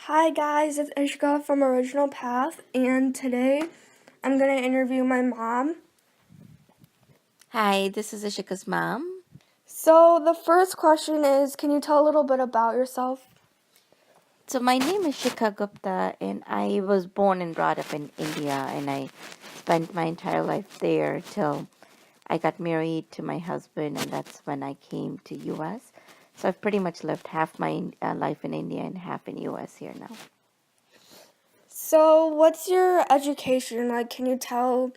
Hi guys, it's Ishka from Original Path, and today I'm going to interview my mom. Hi, this is Ashika's mom. So the first question is, can you tell a little bit about yourself? So my name is Shikha Gupta and I was born and brought up in India, and I spent my entire life there till I got married to my husband, and that's when I came to US. So I've pretty much lived half my life in India and half in US here now. So what's your education like? Can you tell,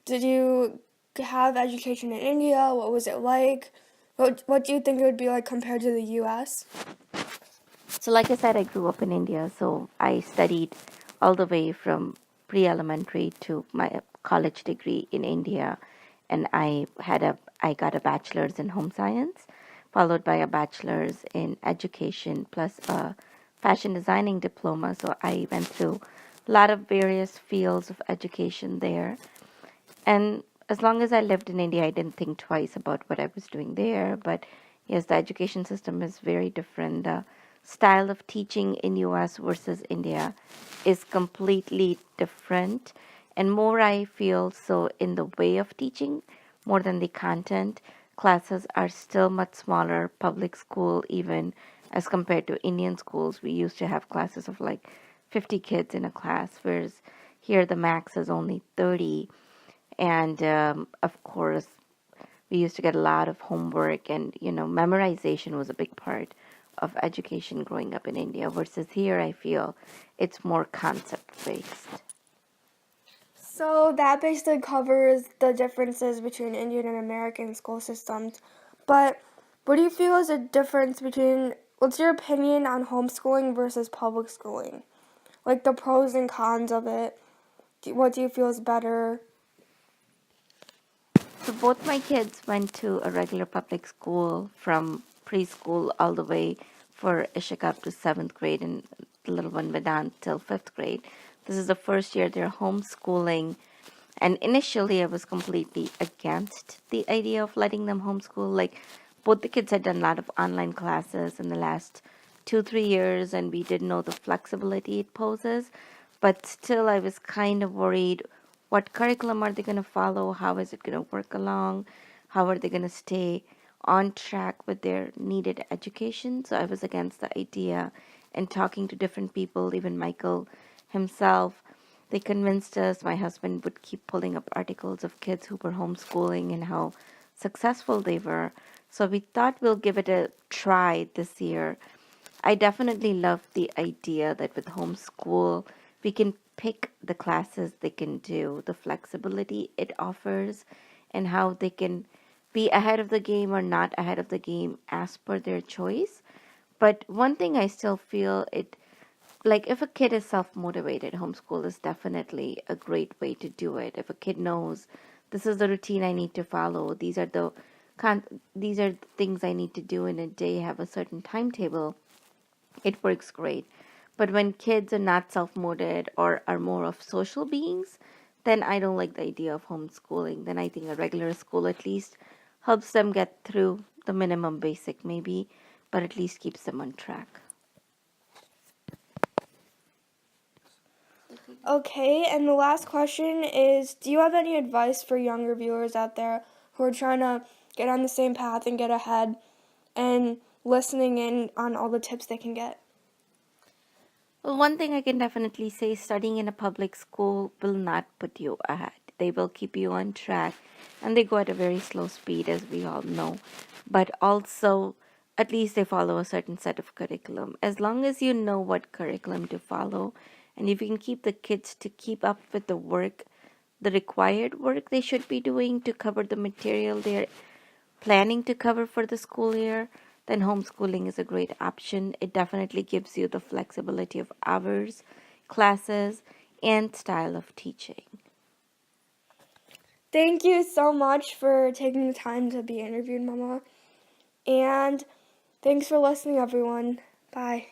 did you have education in India? What was it like? What do you think it would be like compared to the US? So like I said, I grew up in India, so I studied all the way from pre-elementary to my college degree in India, and I got a bachelor's in home science, followed by a bachelor's in education plus a fashion designing diploma. So I went through a lot of various fields of education there. And as long as I lived in India, I didn't think twice about what I was doing there. But yes, the education system is very different. The style of teaching in US versus India is completely different. And more I feel so in the way of teaching more than the content. Classes are still much smaller, public school even as compared to Indian schools. We used to have classes of like 50 kids in a class, whereas here the max is only 30. And of course, we used to get a lot of homework, and memorization was a big part of education growing up in India. Versus here, I feel it's more concept based. So that basically covers the differences between Indian and American school systems. But what do you feel is the difference between, what's your opinion on homeschooling versus public schooling? Like the pros and cons of it. What do you feel is better? So both my kids went to a regular public school from preschool all the way for Ishika up to 7th grade, and the little one Vedant till 5th grade. This is the first year they're homeschooling. And initially, I was completely against the idea of letting them homeschool. Like, both the kids had done a lot of online classes in the last 2, 3 years, and we didn't know the flexibility it poses. But still, I was kind of worried, what curriculum are they going to follow? How is it going to work along? How are they going to stay on track with their needed education? So I was against the idea. And talking to different people, even Michael himself, they convinced us. My husband would keep pulling up articles of kids who were homeschooling and how successful they were. So we thought we'll give it a try this year. I definitely love the idea that with homeschool, we can pick the classes they can do, the flexibility it offers, and how they can be ahead of the game or not ahead of the game as per their choice. But one thing I still feel it, like, if a kid is self-motivated, homeschool is definitely a great way to do it. If a kid knows this is the routine I need to follow, these are the things I need to do in a day, have a certain timetable, it works great. But when kids are not self-motivated or are more of social beings, then I don't like the idea of homeschooling. Then I think a regular school at least helps them get through the minimum basic maybe, but at least keeps them on track. Okay, and the last question is, do you have any advice for younger viewers out there who are trying to get on the same path and get ahead and listening in on all the tips they can get? Well, one thing I can definitely say, studying in a public school will not put you ahead. They will keep you on track, and they go at a very slow speed, as we all know. But also, at least they follow a certain set of curriculum. As long as you know what curriculum to follow, and if you can keep the kids to keep up with the work, the required work they should be doing to cover the material they're planning to cover for the school year, then homeschooling is a great option. It definitely gives you the flexibility of hours, classes, and style of teaching. Thank you so much for taking the time to be interviewed, Mama. And thanks for listening, everyone. Bye.